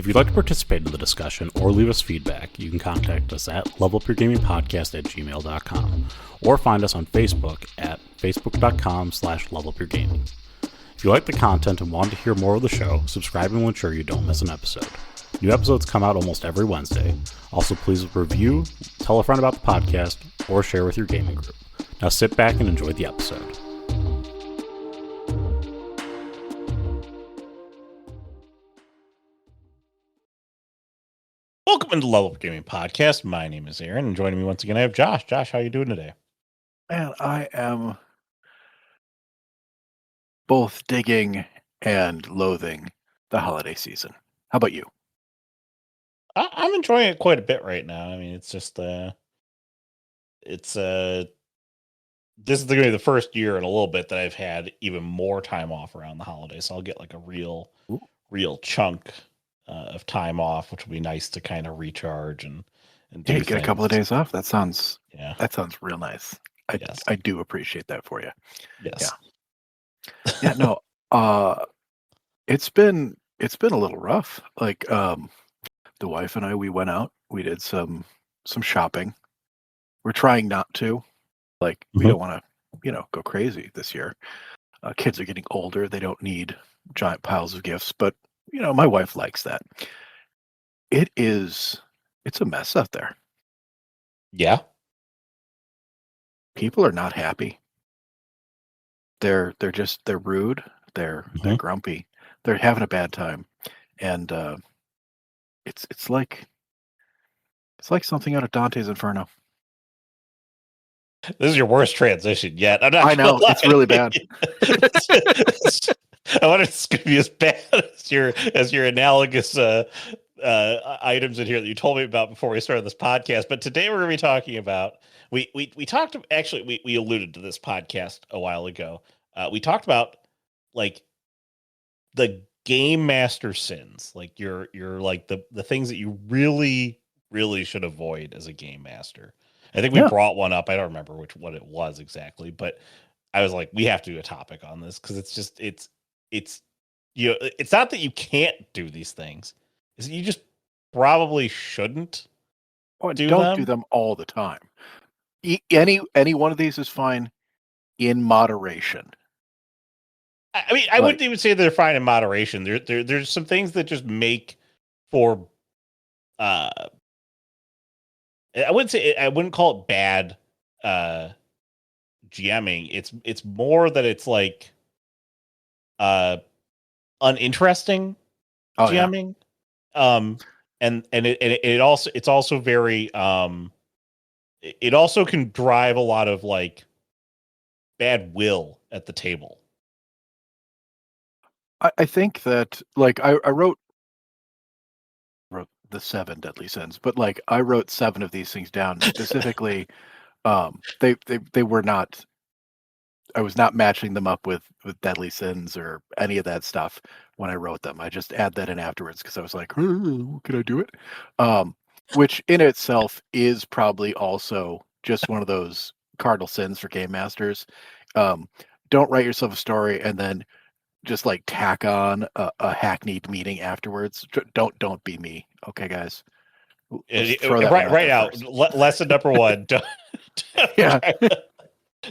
If you'd like to participate in the discussion or leave us feedback, you can contact us at levelupyourgamingpodcast@gmail.com or find us on Facebook at facebook.com/levelupyourgaming. If you like the content and want to hear more of the show, subscribing will ensure you don't miss an episode. New episodes come out almost every Wednesday. Also, please review, tell a friend about the podcast, or share with your gaming group. Now sit back and enjoy the episode. Welcome into Level Up Gaming Podcast. My name is Aaron, and joining me once again, I have Josh. Josh, how are you doing today? Man, I am both digging and loathing the holiday season. How about you? I'm enjoying it quite a bit right now. I mean, it's just, this is going to be the first year in a little bit that I've had even more time off around the holidays. So I'll get like a real chunk of time off, which will be nice to kind of recharge and do get things. A couple of days off. That sounds real nice. Yes. I do appreciate that for you. Yes. Yeah. No. It's been a little rough. Like the wife and I, we went out. We did some shopping. We're trying not to. Like we don't want to, go crazy this year. Kids are getting older. They don't need giant piles of gifts, but my wife likes that. It's a mess out there. Yeah. People are not happy. They're rude. They're grumpy. They're having a bad time. And it's like something out of Dante's Inferno. This is your worst transition yet. I know, it's really bad. I wonder if it's going to be as bad as your analogous items in here that you told me about before we started this podcast. But today we're going to be talking about we alluded to this podcast a while ago. We talked about like the game master sins, like your like the things that you really should avoid as a game master. I think we brought one up. I don't remember what it was exactly, but I was like, we have to do a topic on this because it's not that you can't do these things. It's that you just probably shouldn't do them all the time. Any one of these is fine in moderation. I mean, I wouldn't even say they're fine in moderation. There's some things that just make for I wouldn't call it bad GMing. It's more that it's like uninteresting GMing. Yeah. It's also very it also can drive a lot of like bad will at the table. I think that like I wrote the 7 deadly sins, but like I wrote 7 of these things down specifically. They were not. I was not matching them up with deadly sins or any of that stuff when I wrote them. I just add that in afterwards because I was like, can I do it? Which in itself is probably also just one of those cardinal sins for game masters. Don't write yourself a story and then just like tack on a hackneyed meaning afterwards. Don't be me, okay, guys. Right now, lesson number 1.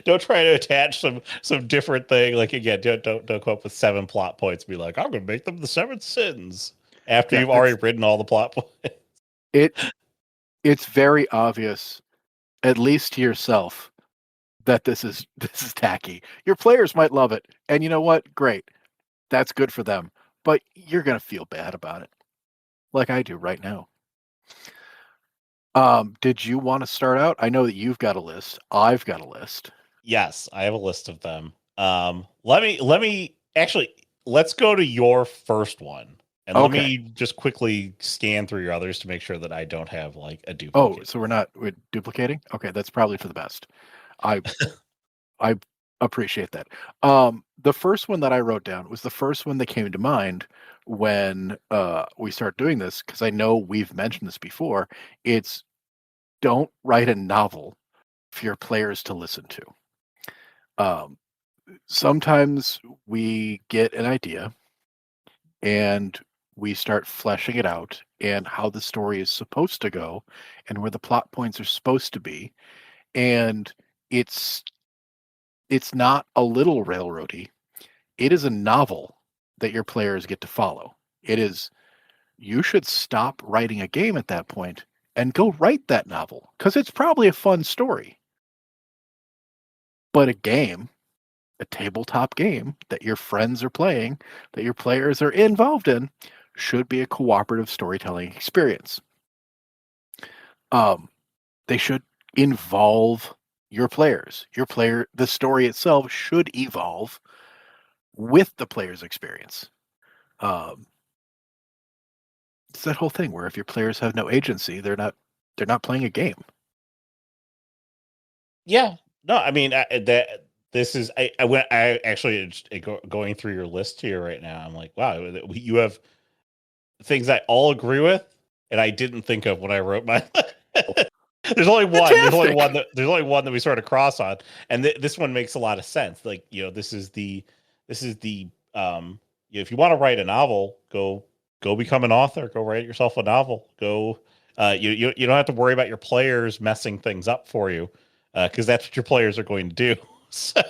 Don't try to attach some different thing. Like again, don't come up with 7 plot points. Be like, I'm going to make them the 7 sins after you've already written all the plot points. It's very obvious, at least to yourself, that this is tacky. Your players might love it, and you know what? Great. That's good for them, but you're going to feel bad about it, like I do right now. Did you want to start out? I know that you've got a list. I've got a list. Yes, I have a list of them. Let me actually, let's go to your first one, and let me just quickly scan through your others to make sure that I don't have like a duplicate. Oh, so we're duplicating? Okay, that's probably for the best. I appreciate that. The first one that I wrote down was the first one that came to mind when we start doing this, because I know we've mentioned this before. It's don't write a novel for your players to listen to. Sometimes we get an idea and we start fleshing it out and how the story is supposed to go and where the plot points are supposed to be. And it's it's not a little railroady. It is a novel that your players get to follow. It is you should stop writing a game at that point and go write that novel because it's probably a fun story. But a game, a tabletop game that your friends are playing, that your players are involved in, should be a cooperative storytelling experience. They should involve your players. The story itself should evolve with the player's experience. Um, it's that whole thing where if your players have no agency, they're not playing a game. Yeah. No, I mean that this is I actually going through your list here right now. I'm like, wow, you have things I all agree with, and I didn't think of when I wrote my. There's only one. Fantastic. There's only one that we sort of cross on, and this one makes a lot of sense. Like this is the if you want to write a novel, go become an author. Go write yourself a novel. Go. You don't have to worry about your players messing things up for you, because that's what your players are going to do. So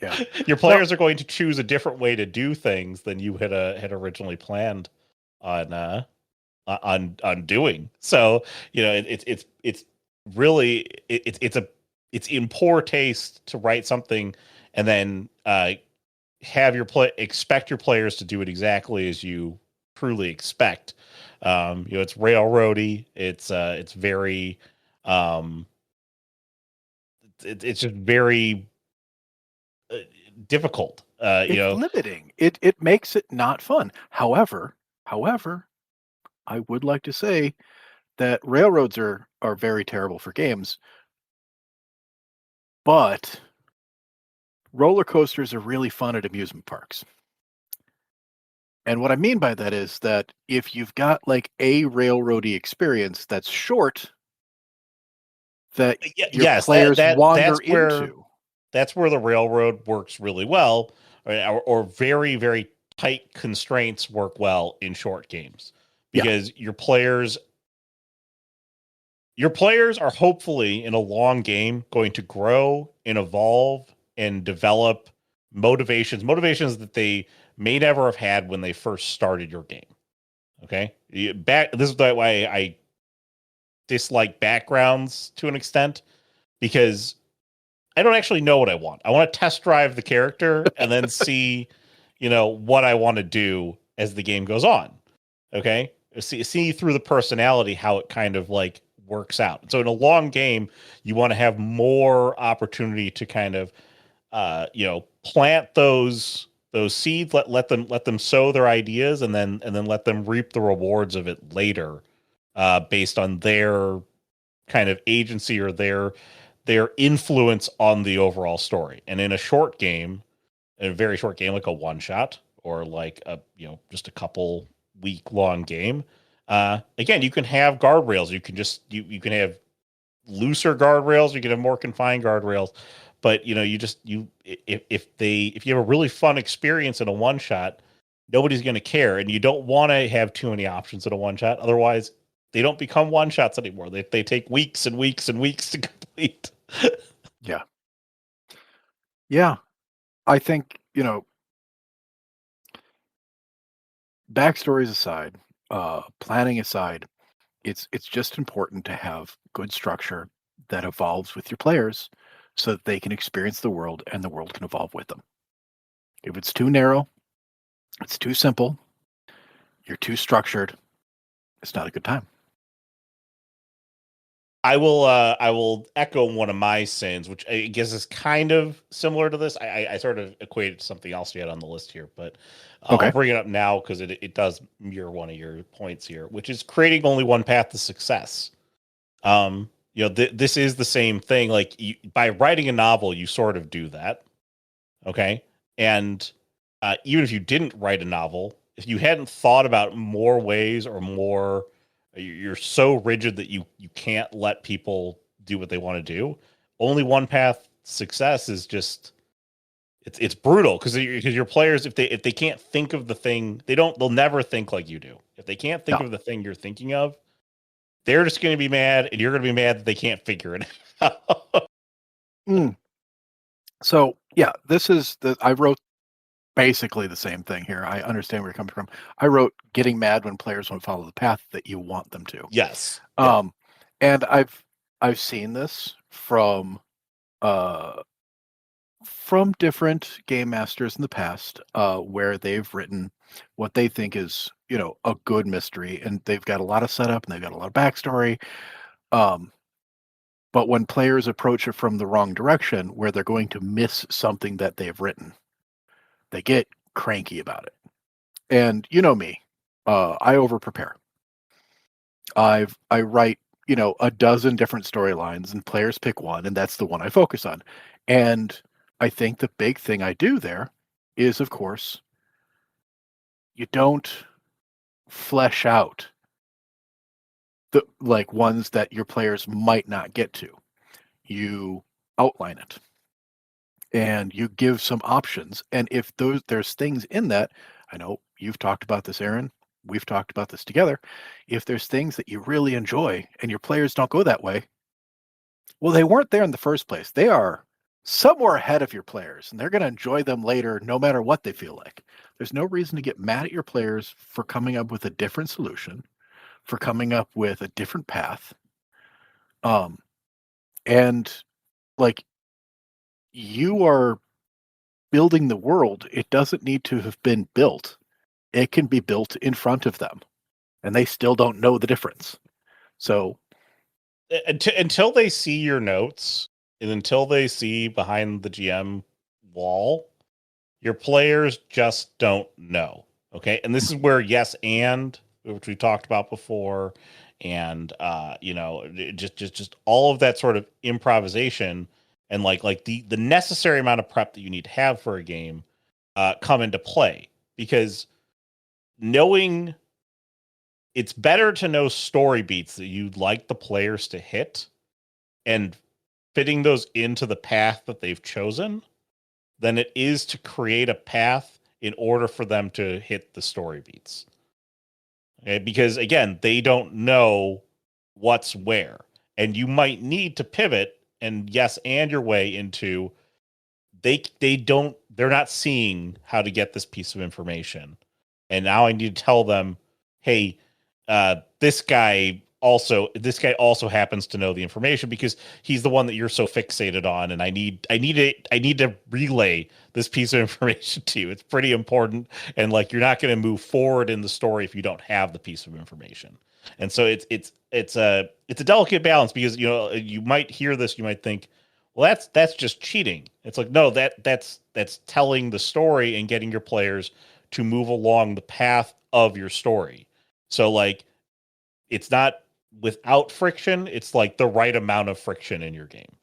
Yeah. your players are going to choose a different way to do things than you had originally planned on on doing. So it's really it's in poor taste to write something and then have expect your players to do it exactly as you truly expect. It's railroady. It's very it's just very difficult. It's limiting. It makes it not fun. However, I would like to say that railroads are very terrible for games, but roller coasters are really fun at amusement parks. And what I mean by that is that if you've got like a railroady experience that's short that your yes, players wander that's into. where the railroad works really well, or very very tight constraints work well in short games Yeah, because your players are hopefully in a long game going to grow and evolve and develop motivations that they may never have had when they first started your game. Okay, this is why I dislike backgrounds to an extent, because I don't actually know what I want. I want to test drive the character and then see, what I want to do as the game goes on. Okay, see through the personality how it kind of like works out. So in a long game, you want to have more opportunity to kind of, plant those seeds. Let them sow their ideas, and then let them reap the rewards of it later, based on their kind of agency or their influence on the overall story. And in a short game, in a very short game, like a one shot or like just a couple week long game, again, you can have guardrails. You can just you can have looser guardrails. You can have more confined guardrails. But if you have a really fun experience in a one shot, nobody's going to care, and you don't want to have too many options in a one shot. Otherwise, they don't become one shots anymore. They take weeks and weeks and weeks to complete. yeah, yeah. I think backstories aside, planning aside, it's just important to have good structure that evolves with your players so that they can experience the world and the world can evolve with them. If it's too narrow, it's too simple, you're too structured, it's not a good time. I will echo one of my sins, which I guess is kind of similar to this. I sort of equated to something else you had on the list here, but I'll Okay. bring it up now because it does mirror one of your points here, which is creating only one path to success. This is the same thing. Like by writing a novel, you sort of do that. Okay. And even if you didn't write a novel, if you hadn't thought about more ways or more, you're so rigid that you can't let people do what they want to do. Only one path to success is just It's brutal because your players, if they can't think of the thing, they'll never think like you do. If they can't think No. of the thing you're thinking of, they're just going to be mad, and you're going to be mad that they can't figure it out. Mm. So yeah, I wrote basically the same thing here. I understand where you're coming from. I wrote getting mad when players won't follow the path that you want them to. Yes. Yeah. And I've seen this uh from different game masters in the past, where they've written what they think is, a good mystery, and they've got a lot of setup and they've got a lot of backstory. Um, but when players approach it from the wrong direction, where they're going to miss something that they've written, they get cranky about it. And you know me, I over prepare. I write, a dozen different storylines, and players pick one, and that's the one I focus on. And I think the big thing I do there is, of course, you don't flesh out the like ones that your players might not get to. You outline it and you give some options. And if there's things in that, I know you've talked about this, Aaron. We've talked about this together. If there's things that you really enjoy and your players don't go that way, well, they weren't there in the first place. They are somewhere ahead of your players, and they're going to enjoy them later no matter what they feel like. There's no reason to get mad at your players for coming up with a different solution, for coming up with a different path. And like, you are building the world. It doesn't need to have been built. It can be built in front of them, and they still don't know the difference. So Until they see your notes and until they see behind the GM wall, your players just don't know. Okay. And this is where yes, and which we talked about before, and just all of that sort of improvisation and like the necessary amount of prep that you need to have for a game come into play, because knowing it's better to know story beats that you'd like the players to hit and fitting those into the path that they've chosen than it is to create a path in order for them to hit the story beats. Okay? Because again, they don't know what's where. And you might need to pivot and yes, and your way into they're not seeing how to get this piece of information. And now I need to tell them, hey, this guy also happens to know the information because he's the one that you're so fixated on, and I need to relay this piece of information to you. It's pretty important, and like you're not going to move forward in the story if you don't have the piece of information. And so it's a delicate balance, because you might hear this, you might think, well, that's just cheating. It's like, no, that's telling the story and getting your players to move along the path of your story. So like, it's not without friction. It's like the right amount of friction in your game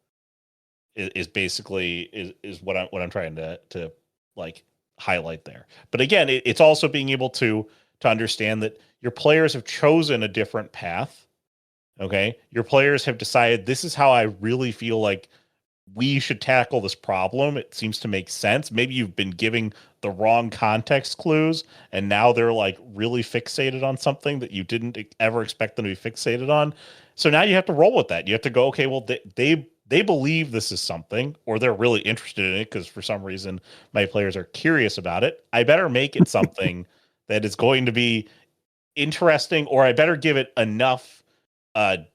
is basically what I'm trying to like highlight there. But again, it's also being able to understand that your players have chosen a different path. Okay. Your players have decided this is how I really feel like we should tackle this problem. It seems to make sense. Maybe you've been giving the wrong context clues, and now they're like really fixated on something that you didn't ever expect them to be fixated on. So now you have to roll with that. You have to go, okay, well, they believe this is something, or they're really interested in it because for some reason my players are curious about it. I better make it something that is going to be interesting, or I better give it enough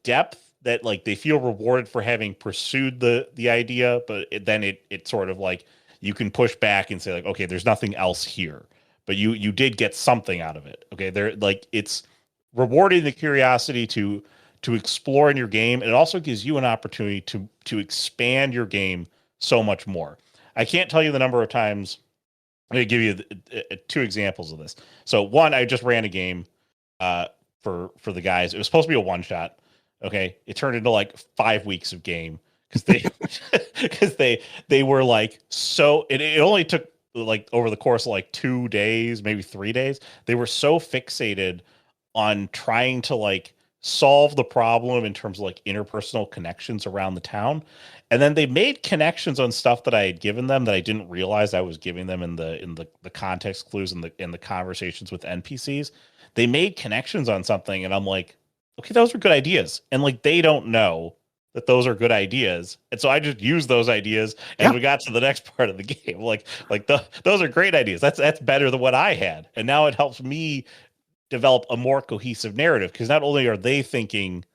depth that like they feel rewarded for having pursued the idea, but then it sort of like you can push back and say like, okay, there's nothing else here, but you did get something out of it. Okay, they're like, it's rewarding the curiosity to explore in your game, and it also gives you an opportunity to expand your game so much more. I can't tell you the number of times. I'm going to give you two examples of this. So one, I just ran a game for the guys. It was supposed to be a one shot. Okay, it turned into like 5 weeks of game because they were like, so it only took like over the course of like 2 days, maybe 3 days. They were so fixated on trying to like solve the problem in terms of like interpersonal connections around the town. And then they made connections on stuff that I had given them that I didn't realize I was giving them in the context clues and the conversations with NPCs. They made connections on something, and I'm like, okay, those are good ideas. And like they don't know that those are good ideas. And so I just used those ideas as Yeah. we got to the next part of the game. Those are great ideas. That's better than what I had. And now it helps me develop a more cohesive narrative, because not only are they thinking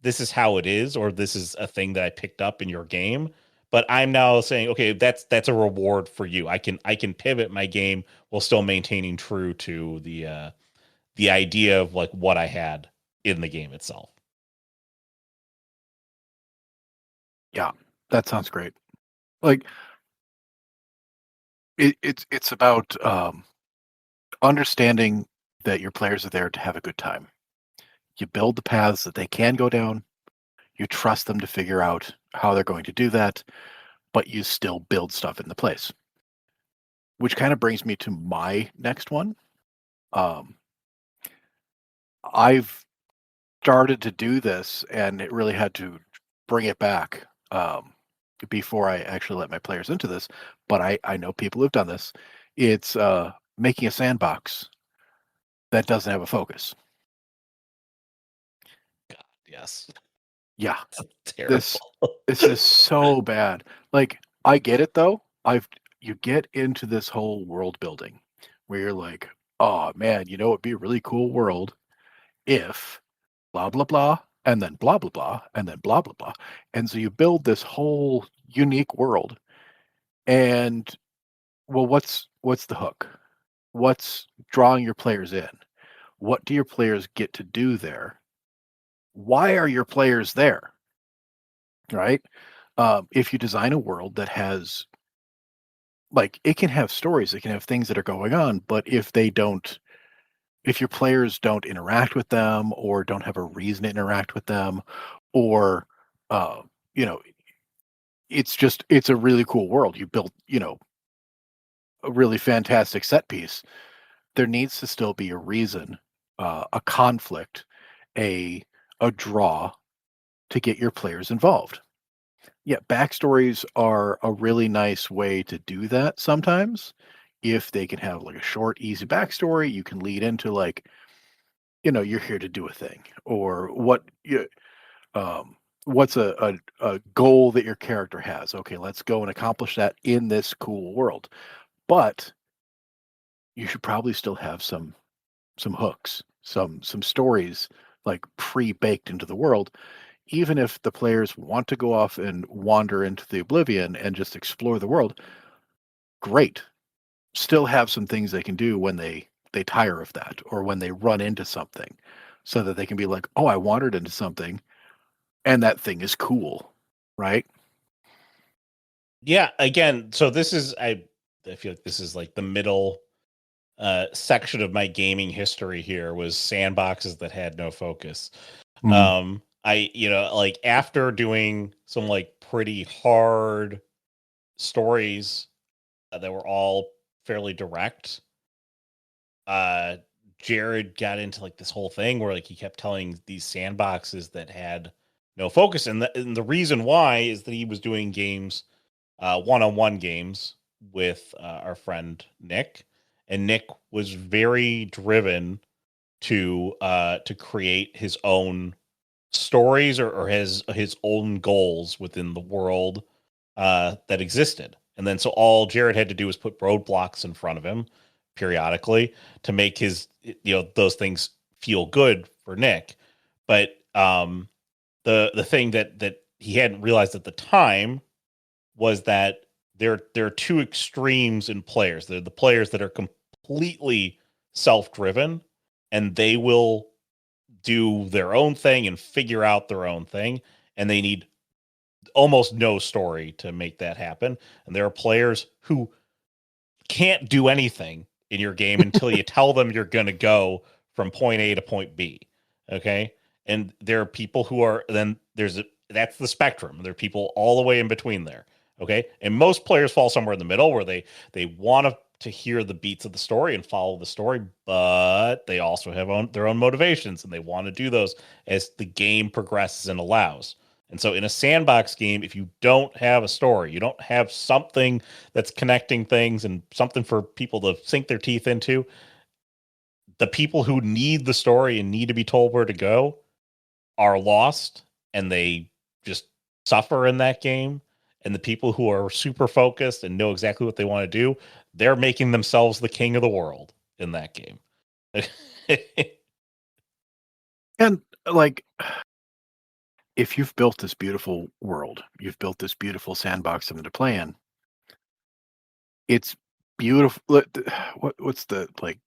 this is how it is, or this is a thing that I picked up in your game, but I'm now saying, okay, that's a reward for you. I can pivot my game while still maintaining true to the idea of like what I had in the game itself. Yeah. That sounds great. Like it's about understanding that your players are there to have a good time. You build the paths that they can go down. You trust them to figure out how they're going to do that, but you still build stuff in the place. Which kind of brings me to my next one. Um, I've started to do this, and it really had to bring it back before I actually let my players into this. But I know people who've done this. It's making a sandbox that doesn't have a focus. God, yes. Yeah, Terrible. this this is so bad. Like I get it though. You get into this whole world building where you're like, oh man, it'd be a really cool world if blah blah blah and then blah blah blah and then blah blah blah. And so you build this whole unique world. And well, what's the hook? What's drawing your players in? What do your players get to do there? Why are your players there? Right? If you design a world that has like it can have stories, it can have things that are going on, but if your players don't interact with them or don't have a reason to interact with them, or uh, you know, it's a really cool world. You built, a really fantastic set piece. There needs to still be a reason, a conflict, a a draw to get your players involved. Yeah, backstories are a really nice way to do that sometimes. If they can have like a short, easy backstory, you can lead into like, you're here to do a thing, or um, what's a goal that your character has. Okay, let's go and accomplish that in this cool world. But you should probably still have some hooks, some stories like pre-baked into the world, even if the players want to go off and wander into the oblivion and just explore the world. Great, still have some things they can do when they tire of that, or when they run into something, so that they can be like, oh, I wandered into something and that thing is cool, right? Yeah, again, so I feel like this is like the middle section of my gaming history here, was sandboxes that had no focus. Mm, I, like after doing some like pretty hard stories that were all fairly direct, uh Jared got into like this whole thing where like he kept telling these sandboxes that had no focus, and the reason why is that he was doing games, one-on-one games with our friend Nick, and Nick was very driven to create his own stories, or his own goals within the world that existed. And then so all Jared had to do was put roadblocks in front of him periodically to make those things feel good for Nick. But the thing that he hadn't realized at the time was that there are two extremes in players. They're the players that are completely self-driven, and they will do their own thing and figure out their own thing, and they need almost no story to make that happen. And there are players who can't do anything in your game until you tell them you're going to go from point A to point B. Okay. And there are people who are, then that's the spectrum. There are people all the way in between there. Okay. And most players fall somewhere in the middle, where they want to to hear the beats of the story and follow the story, but they also have their own motivations, and they want to do those as the game progresses and allows. And so in a sandbox game, if you don't have a story, you don't have something that's connecting things and something for people to sink their teeth into, the people who need the story and need to be told where to go are lost, and they just suffer in that game. And the people who are super focused and know exactly what they want to do, they're making themselves the king of the world in that game. And like, if you've built this beautiful world, you've built this beautiful sandbox for them to play in, it's beautiful. What's the like?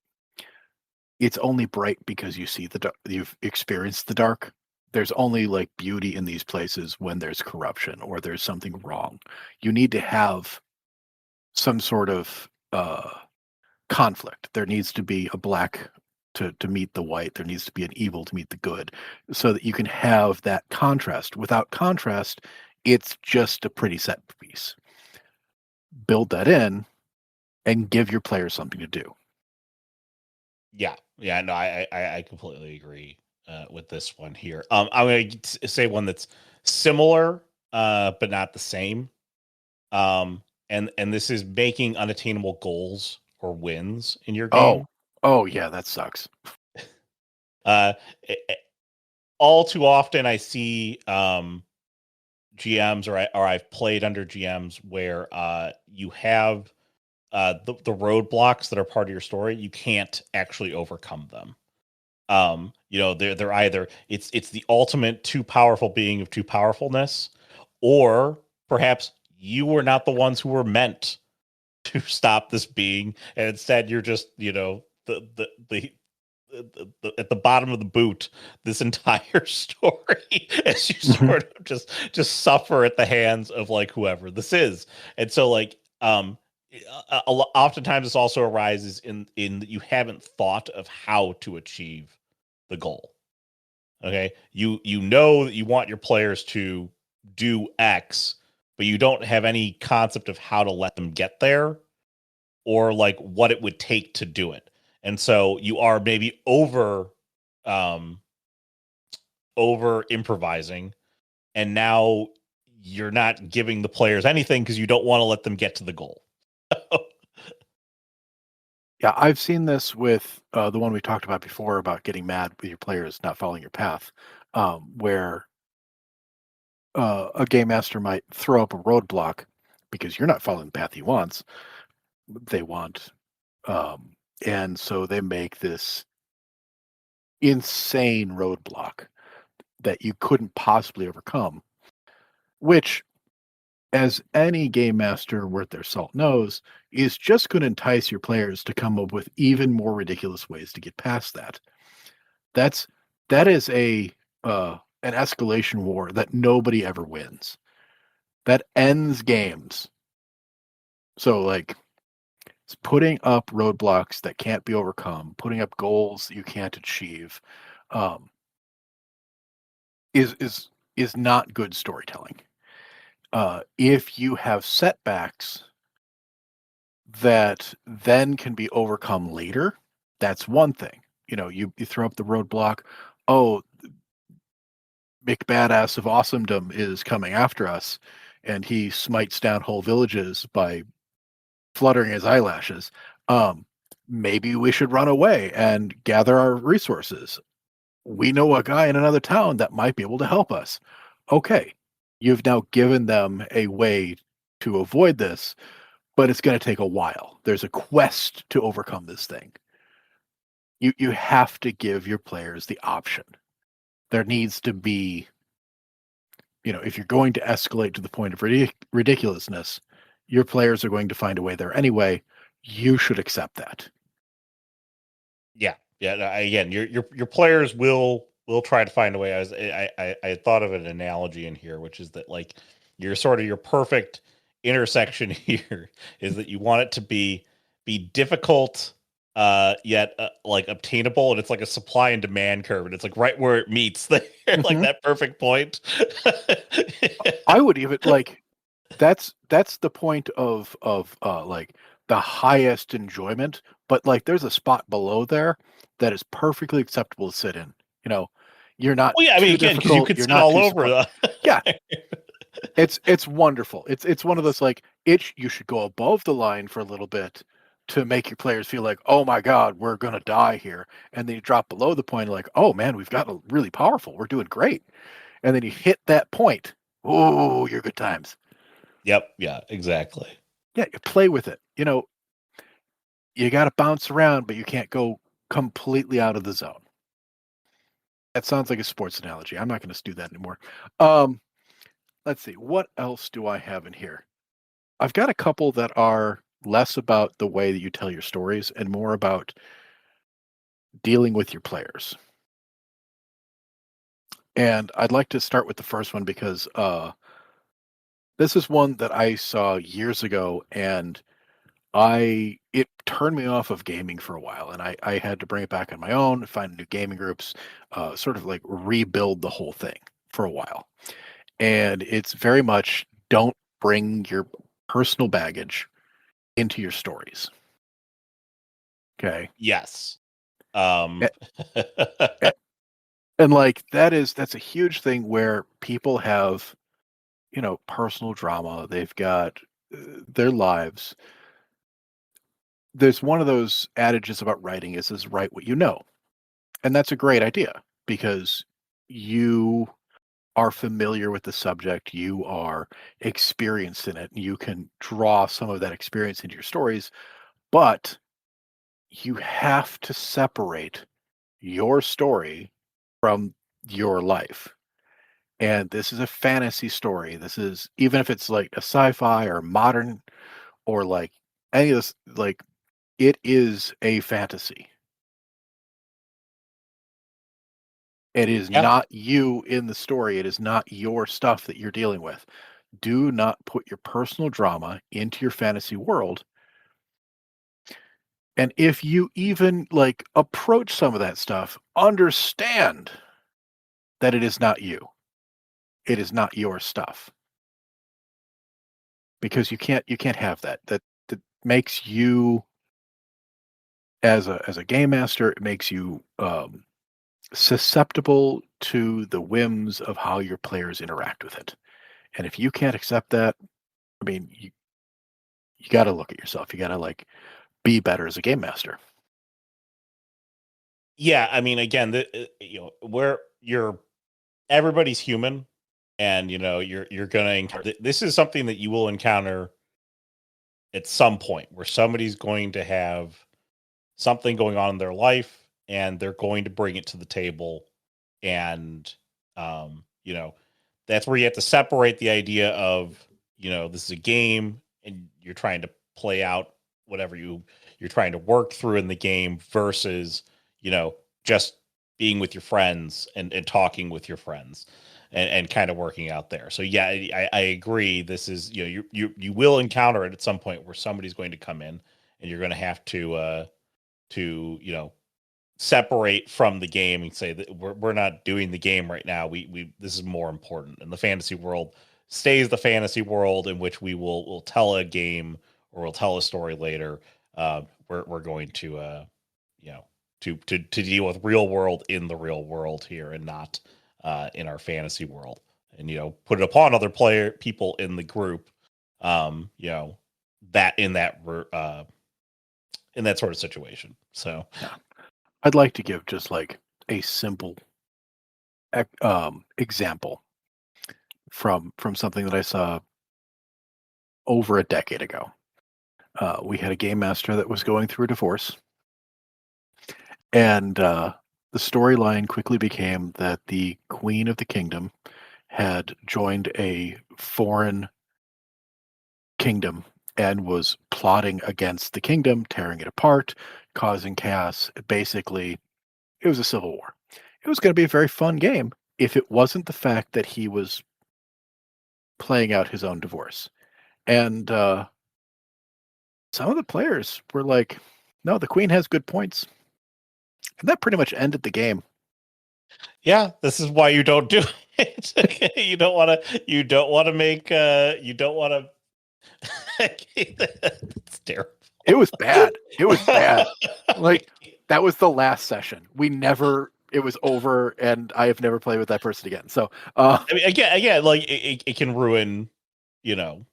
It's only bright because you see the dark, you've experienced the dark. There's only like beauty in these places when there's corruption or there's something wrong. You need to have some sort of conflict. There needs to be a black to meet the white. There needs to be an evil to meet the good, so that you can have that contrast. Without contrast, it's just a pretty set piece. Build that in and give your players something to do. Yeah, no, I completely agree with this one here. I'm going to say one that's similar, but not the same. And this is making unattainable goals or wins in your game. Oh yeah, that sucks. Uh, all too often I see GMs or I've played under GMs where you have the roadblocks that are part of your story. You can't actually overcome them. They're either it's the ultimate too powerful being of too powerfulness, or perhaps you were not the ones who were meant to stop this being, and instead you're just the at the bottom of the boot this entire story as you sort of just suffer at the hands of like whoever this is. And so like oftentimes this also arises in that you haven't thought of how to achieve the goal. Okay, you know that you want your players to do X, but you don't have any concept of how to let them get there or like what it would take to do it. And so you are maybe over improvising, and now you're not giving the players anything because you don't want to let them get to the goal. Yeah, I've seen this with the one we talked about before about getting mad with your players not following your path, where a game master might throw up a roadblock because you're not following the path he wants. They want, and so they make this insane roadblock that you couldn't possibly overcome, which, as any game master worth their salt knows, is just going to entice your players to come up with even more ridiculous ways to get past that. That is an escalation war that nobody ever wins. That ends games. So like, it's putting up roadblocks that can't be overcome, putting up goals you can't achieve, is not good storytelling. If you have setbacks that then can be overcome later, that's one thing. You throw up the roadblock. Oh, big badass of awesomedom is coming after us, and he smites down whole villages by fluttering his eyelashes. Maybe we should run away and gather our resources. We know a guy in another town that might be able to help us. Okay, you've now given them a way to avoid this, but it's going to take a while. There's a quest to overcome this thing. You have to give your players the option. There needs to be, if you're going to escalate to the point of ridiculousness, your players are going to find a way there anyway. You should accept that. Yeah. Again, your players will try to find a way. I thought of an analogy in here, which is that like you're sort of your perfect intersection here is that you want it to be difficult yet like obtainable, and it's like a supply and demand curve, and it's like right where it meets there, like that perfect point. I would even like that's the point of like the highest enjoyment, but like there's a spot below there that is perfectly acceptable to sit in. You know, you're not Well, yeah, I mean, too again, because you difficult, could you're sit not all too over support. the. Yeah, it's wonderful. It's one of those like you should go above the line for a little bit to make your players feel like, oh my God, we're gonna die here. And then you drop below the point like, oh man, we've gotten really powerful. We're doing great. And then you hit that point. Oh, you're good times. Yep. Yeah. Exactly. Yeah, you play with it. You know, you got to bounce around, but you can't go completely out of the zone. That sounds like a sports analogy. I'm not going to do that anymore. Um, let's see. What else do I have in here? I've got a couple that are less about the way that you tell your stories and more about dealing with your players. And I'd like to start with the first one because this is one that I saw years ago, and it turned me off of gaming for a while, and I had to bring it back on my own, find new gaming groups, sort of like rebuild the whole thing for a while. And it's very much don't bring your personal baggage into your stories. Okay. Yes. A- a- And like that's a huge thing where people have, personal drama. They've got their lives. There's one of those adages about writing is write what you know. And that's a great idea because you are familiar with the subject, you are experienced in it, and you can draw some of that experience into your stories, but you have to separate your story from your life. And this is a fantasy story. This is, even if it's like a sci-fi or modern or like any of this, like it is a fantasy. It is Yeah. not you in the story. It is not your stuff that you're dealing with. Do not put your personal drama into your fantasy world. And if you even like approach some of that stuff, understand that it is not you. It is not your stuff. Because you can't have that. That makes you as a game master, it makes you susceptible to the whims of how your players interact with it. And if you can't accept that, I mean, you got to look at yourself. You got to like be better as a game master. Yeah. I mean, again, where you're everybody's human, and you're gonna encounter. This is something that you will encounter at some point where somebody's going to have something going on in their life, and they're going to bring it to the table, and um you know that's where you have to separate the idea of this is a game and you're trying to play out whatever you're trying to work through in the game versus you know just being with your friends and talking with your friends and kind of working out there. So yeah, I agree. This is you will encounter it at some point where somebody's going to come in and you're going to have to separate from the game and say that we're not doing the game right now. We this is more important. And the fantasy world stays the fantasy world in which we'll tell a game or we'll tell a story later. We're going to you know to deal with real world in the real world here and not in our fantasy world. And put it upon other people in the group. That in that sort of situation. So Yeah. I'd like to give just like a simple example from something that I saw over a decade ago. We had a game master that was going through a divorce, and the storyline quickly became that the queen of the kingdom had joined a foreign kingdom and was plotting against the kingdom, tearing it apart, causing chaos. Basically, it was a civil war. It was going to be a very fun game if it wasn't the fact that he was playing out his own divorce. And some of the players were like, no, the queen has good points. And that pretty much ended the game. yeah, this is why you don't do it. You don't want to. You don't want to make. You don't want to. It's terrible. It was bad. It was bad. Like, that was the last session. It was over, and I have never played with that person again. So, I mean, again, like it can ruin, you know,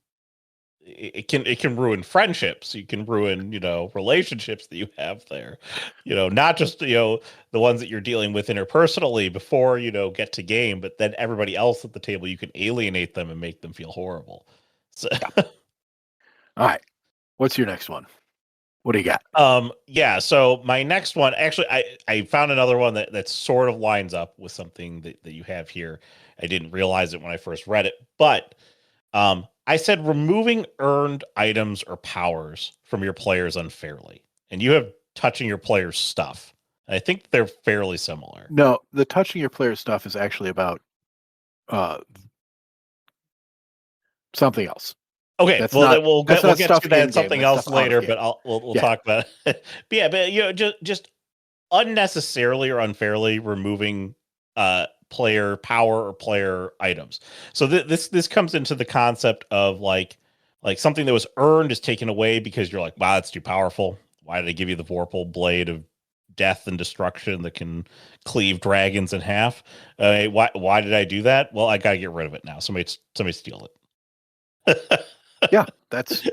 it can ruin friendships. You can ruin, relationships that you have there. Not just the ones that you're dealing with interpersonally before get to game, but then everybody else at the table, you can alienate them and make them feel horrible. So, yeah. All right. What's your next one? What do you got? yeah. So my next one, actually, I found another one that sort of lines up with something that you have here. I didn't realize it when I first read it, but I said removing earned items or powers from your players unfairly, and you have touching your players' stuff. And I think they're fairly similar. No, the touching your player stuff is actually about something else. Okay, That's well not then we'll that's get we'll not get stuff to in that game. something That's else stuff out of later, game. but we'll Yeah. talk about it. But yeah, but just unnecessarily or unfairly removing player power or player items. So this comes into the concept of like something that was earned is taken away because you're like, wow, that's too powerful. Why did I give you the Vorpal blade of death and destruction that can cleave dragons in half? Why did I do that? Well, I gotta get rid of it now. Somebody steal it. Yeah, that's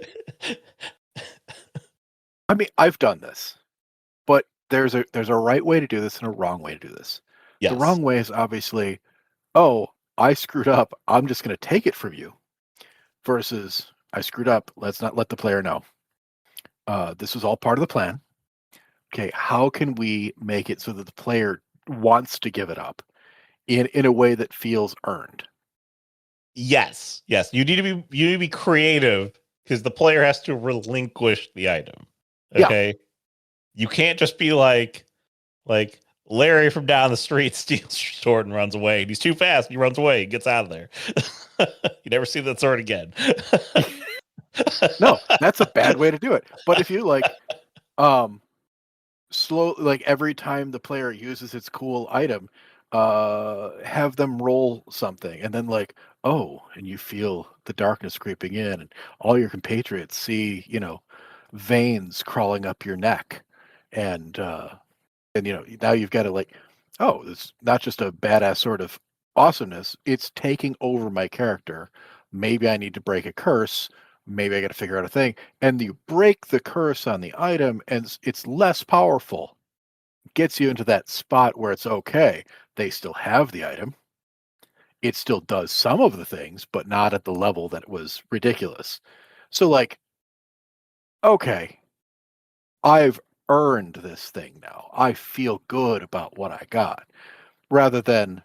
I mean, I've done this, but there's a right way to do this and a wrong way to do this. The Yes. wrong way is obviously, oh, I screwed up. I'm just going to take it from you. Versus, I screwed up. Let's not let the player know. This was all part of the plan. Okay, how can we make it so that the player wants to give it up in a way that feels earned? Yes. You need to be creative because the player has to relinquish the item. Yeah, Okay. You can't just be like Larry from down the street steals your sword and runs away. And he's too fast. He runs away. He gets out of there. You never see that sword again. no, that's a bad way to do it. But if you um, like every time the player uses its cool item, have them roll something, and then oh, and you feel the darkness creeping in, and all your compatriots see, veins crawling up your neck, and now you've got to oh, it's not just a badass sort of awesomeness, it's taking over my character. Maybe I need to break a curse. Maybe I got to figure out a thing. And you break the curse on the item, and it's less powerful. Gets you into that spot where it's okay. They still have the item. It still does some of the things, but not at the level that was ridiculous. So, okay, I've earned this thing now. I feel good about what I got, rather than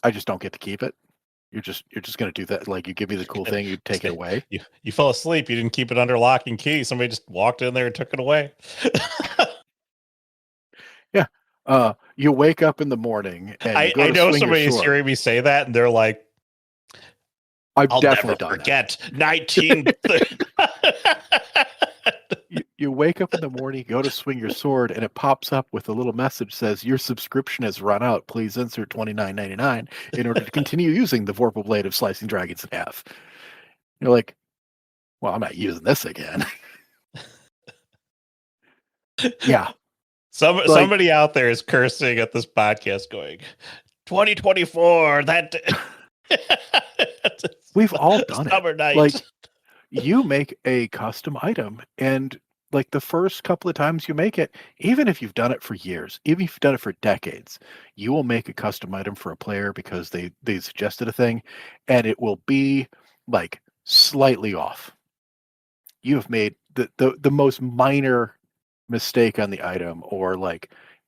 I just don't get to keep it. You're just going to do that. Like, you give me the cool thing, you take it away. You fell asleep. You didn't keep it under lock and key. Somebody just walked in there and took it away. Yeah. You wake up in the morning and you go I to know swing your somebody's sword. hearing me say that, and they're like, I've I'll definitely never done forget 19. You wake up in the morning, go to swing your sword, and it pops up with a little message says, "Your subscription has run out. Please insert $29.99 in order to continue using the Vorpal blade of slicing dragons in half." You're like, well, I'm not using this again. Yeah. Somebody out there is cursing at this podcast going, 2024, that We've all done summer it. night. You make a custom item, and the first couple of times you make it, even if you've done it for years, even if you've done it for decades, you will make a custom item for a player because they suggested a thing, and it will be slightly off. You have made the most minor mistake on the item, or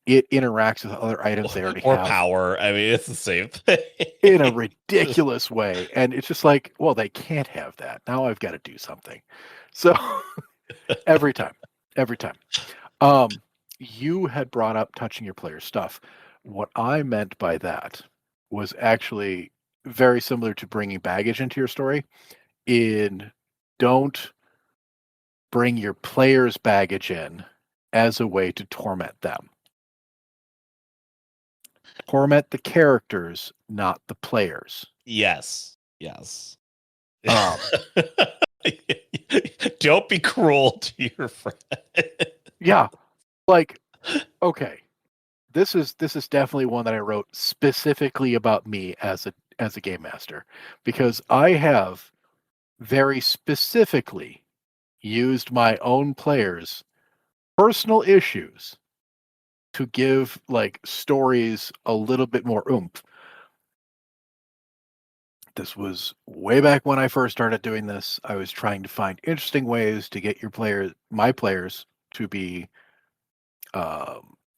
it interacts with other items they already Or have power. I mean, it's the same thing. in a ridiculous way, and it's just well, they can't have that. Now I've got to do something. So every time, every time. You had brought up touching your player's stuff. What I meant by that was actually very similar to bringing baggage into your story. In Don't bring your player's baggage in as a way to torment them. Torment the characters, not the players. Yes. Um, Don't be cruel to your friend. Yeah, like, okay, this is definitely one that I wrote specifically about me as a game master, because I have very specifically used my own players' personal issues to give like stories a little bit more oomph. This was way back when I first started doing this. I was trying to find interesting ways to get my players, to be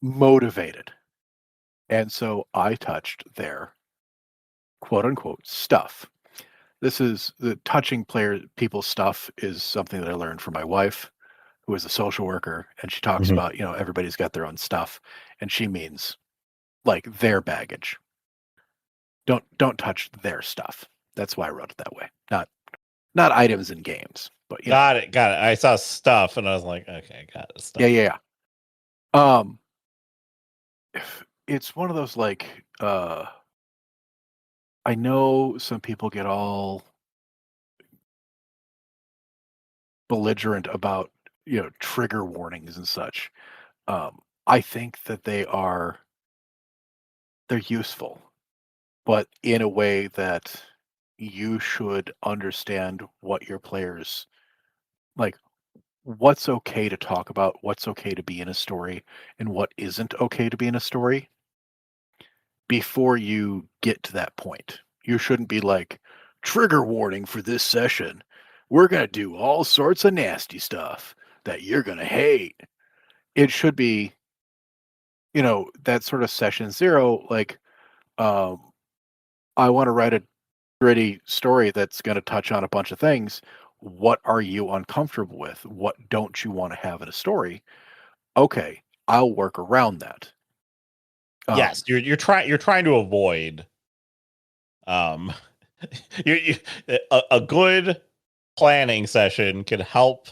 motivated. And so I touched their quote unquote stuff. This is the touching people's stuff is something that I learned from my wife, who is a social worker, and she talks Mhm. about, everybody's got their own stuff, and she means like their baggage. Don't touch their stuff. That's why I wrote it that way. Not items in games, but Got it. Got it. I saw stuff and I was like, okay, got it. Stuff. yeah. Um, it's one of those like I know some people get all belligerent about trigger warnings and such. I think that they're useful, but in a way that you should understand what your players like, what's okay to talk about, what's okay to be in a story, and what isn't okay to be in a story before you get to that point. You shouldn't be like, trigger warning for this session. We're going to do all sorts of nasty stuff that you're going to hate. It should be, that sort of session zero, like, um, I want to write a gritty story that's going to touch on a bunch of things. What are you uncomfortable with? What don't you want to have in a story? Okay, I'll work around that. Yes, you're trying to avoid um you a good planning session can help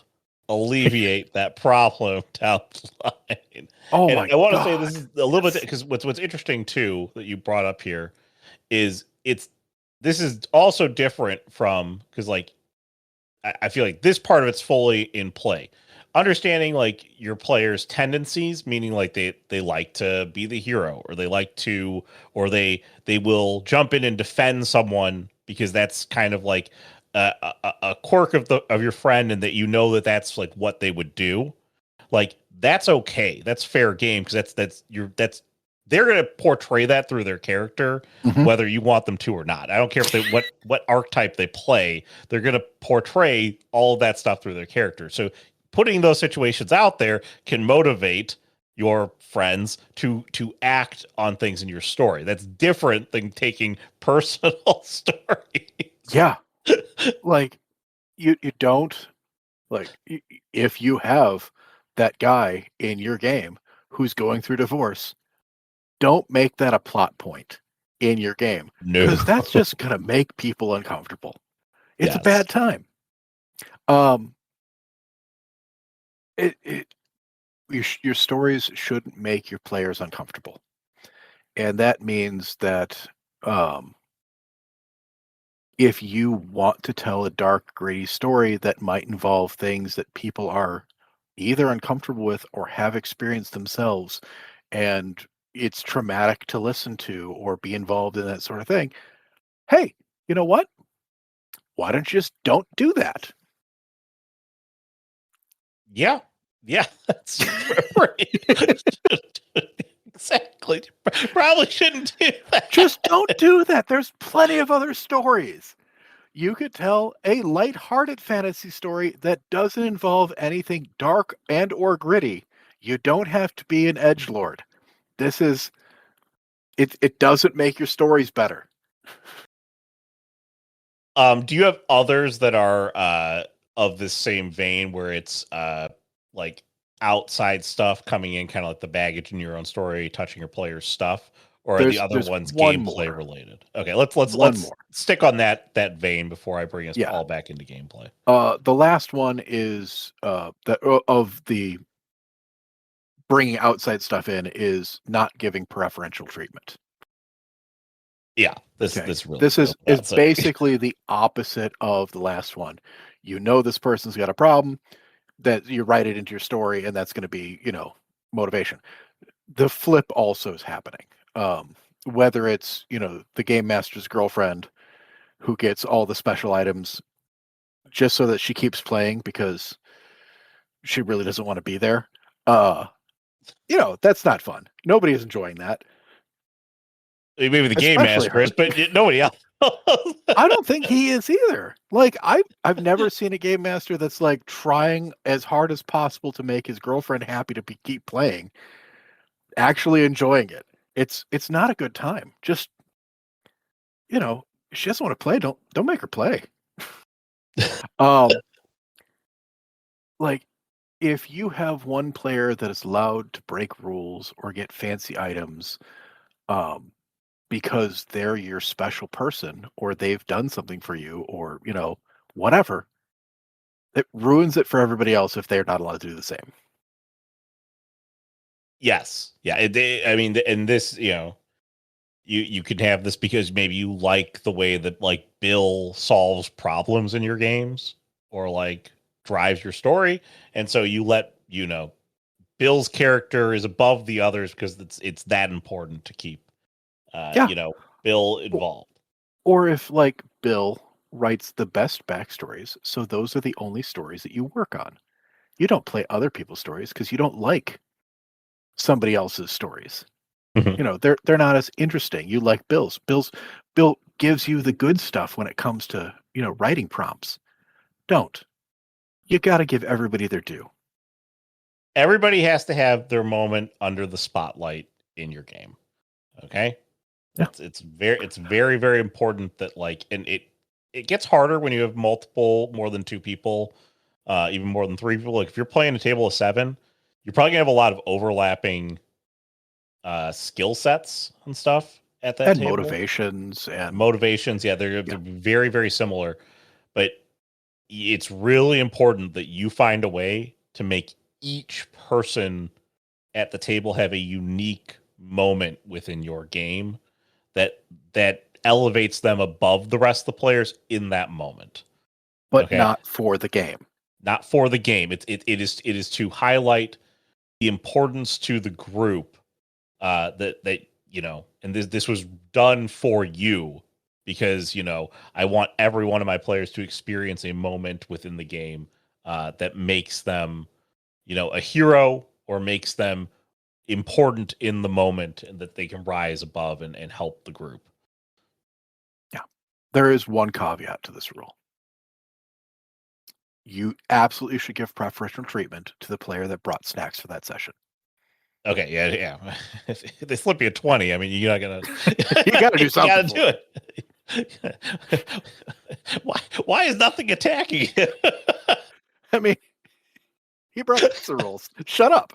alleviate that problem down the line. Oh And my I want to say God. this is a little bit Yes. because what's interesting too that you brought up here is this is also different from because like I feel like this part of it's fully in play. Understanding like your players' tendencies, meaning like they like to be the hero, or they like to, or they will jump in and defend someone because that's kind of like a quirk of your friend, and that that's like what they would do. Like that's okay. That's fair game because that's they're going to portray that through their character, Hmm. whether you want them to or not. I don't care if they what archetype they play. They're going to portray all of that stuff through their character. So putting those situations out there can motivate your friends to act on things in your story. That's different than taking personal stories. Yeah. Like, you don't like, if you have that guy in your game who's going through divorce, don't make that a plot point in your game, No. because that's just going to make people uncomfortable. It's a Yes. bad time. Um, it your stories shouldn't make your players uncomfortable, and that means that um, if you want to tell a dark, gritty story that might involve things that people are either uncomfortable with or have experienced themselves, and it's traumatic to listen to or be involved in that sort of thing, hey, you know what? Why don't you just don't do that? Yeah. Yeah. That's right. Exactly. Probably shouldn't do Just that. don't do that. There's plenty of other stories. You could tell a light-hearted fantasy story that doesn't involve anything dark and or gritty. You don't have to be an edgelord. This is it doesn't make your stories better. Do you have others that are of this same vein where it's like outside stuff coming in, kind of like the baggage in your own story, touching your player's stuff, or are the other There's ones one gameplay more. related? Okay, let's One let's more. stick on that vein before I bring us Yeah. all back into gameplay. The last one is of the bringing outside stuff in is not giving preferential treatment. Yeah, this Okay. this really This goes is without saying. basically the opposite of the last one. You know this person's got a problem, that you write it into your story, and that's going to be, motivation. The flip also is happening. Whether it's, the game master's girlfriend who gets all the special items just so that she keeps playing because she really doesn't want to be there. Uh, that's not fun. Nobody is enjoying that. Maybe the game Especially master her. is, but nobody else. I don't think he is either. Like I've never seen a game master that's like trying as hard as possible to make his girlfriend happy to keep playing, actually enjoying it. It's not a good time. Just if she doesn't want to play, don't make her play. Um, like if you have one player that is allowed to break rules or get fancy items, um, because they're your special person or they've done something for you or, whatever, it ruins it for everybody else if they're not allowed to do the same. Yes. Yeah. I mean, and this, you could have this because maybe you like the way that like Bill solves problems in your games or like drives your story. And so you let, Bill's character is above the others because it's that important to keep, Yeah. Bill involved. Or if like Bill writes the best backstories, so those are the only stories that you work on. You don't play other people's stories because you don't like somebody else's stories. Mhm. They're not as interesting. You like Bill's. Bill gives you the good stuff when it comes to, writing prompts. Don't. You got to give everybody their due. Everybody has to have their moment under the spotlight in your game. Okay. Yeah. It's very, very important that like, and it gets harder when you have more than two people, even more than three people. Like if you're playing a table of 7, you're probably gonna have a lot of overlapping skill sets and stuff at that And table. motivations and Motivations, yeah, they're very, very similar, but it's really important that you find a way to make each person at the table have a unique moment within your game that elevates them above the rest of the players in that moment. but Okay, not for the game. not for the game. It is to highlight the importance to the group, that and this was done for you because I want every one of my players to experience a moment within the game that makes them a hero or makes them important in the moment and that they can rise above and help the group. Yeah. There is one caveat to this rule. You absolutely should give preferential treatment to the player that brought snacks for that session. Okay, yeah. If they slip you a 20, I mean, you're not gonna. You got to do something. You gotta do it. Why is nothing attacking you? I mean, he broke the rules. Shut up.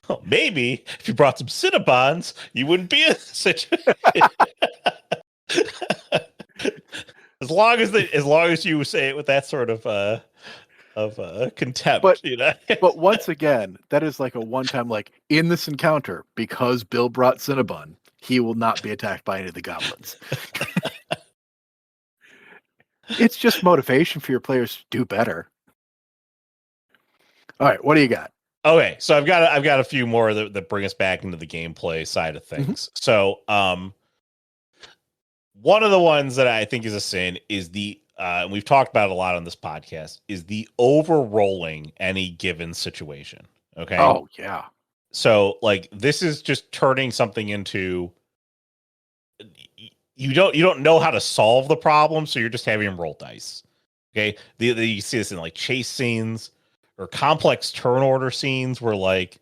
Well, maybe if you brought some Cinnabons, you wouldn't be in this situation. as long as you say it with that sort of contempt, But once again, that is like a one-time, like in this encounter, because Bill brought Cinnabon, he will not be attacked by any of the goblins. It's just motivation for your players to do better. All right, what do you got? Okay, so I've got a few more that bring us back into the gameplay side of things. So, one of the ones that I think is a sin is and we've talked about it a lot on this podcast, is the over-rolling any given situation. Okay. Oh yeah. So like this is just turning something into you don't know how to solve the problem, so you're just having them roll dice. Okay. You see this in like chase scenes or complex turn order scenes where like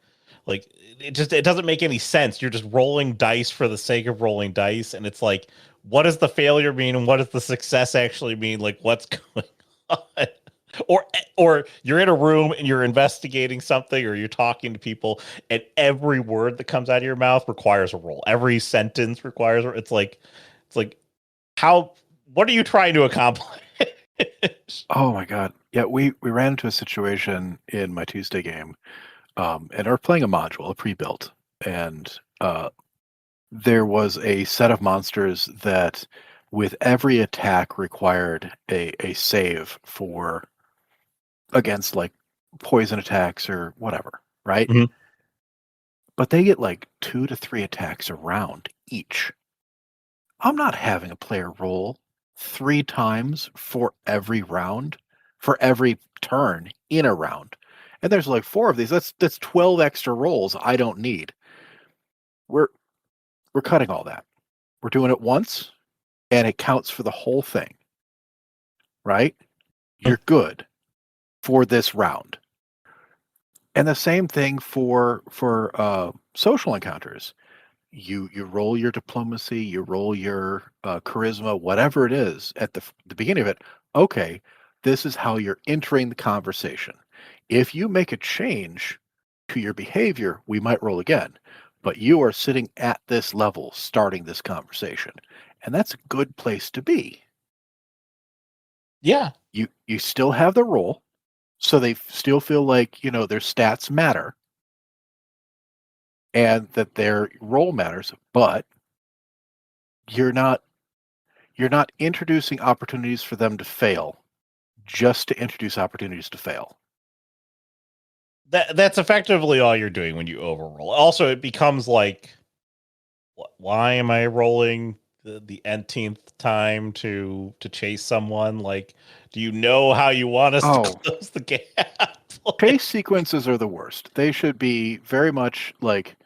it doesn't make any sense. You're just rolling dice for the sake of rolling dice, and it's like, what does the failure mean and what does the success actually mean? Like what's going on? Or you're in a room and you're investigating something or you're talking to people and every word that comes out of your mouth requires a roll. Every sentence requires it's like how what are you trying to accomplish? Oh my god. Yeah, we ran into a situation in my Tuesday game, and we're playing a module, a pre-built, and there was a set of monsters that with every attack required a save for against like poison attacks or whatever, right? Mhm. But they get like 2 to 3 attacks a round each. I'm not having a player roll 3 times for every round, for every turn in a round. And there's like 4 of these. That's 12 extra rolls I don't need. We're we're cutting all that. We're doing it once and it counts for the whole thing, right? You're good for this round. And the same thing for social encounters. You roll your diplomacy, you roll your charisma, whatever it is at the beginning of it. Okay, this is how you're entering the conversation. If you make a change to your behavior, we might roll again. But you are sitting at this level, starting this conversation, and that's a good place to be. Yeah. You still have the roll, so they still feel like their stats matter and that their role matters, but you're not introducing opportunities for them to fail just to introduce opportunities to fail. That's effectively all you're doing when you overroll. Also, it becomes like, why am I rolling the nth time to chase someone? Like, do you know how you want us to Oh, close the gap? chase sequences are the worst. They should be very much like,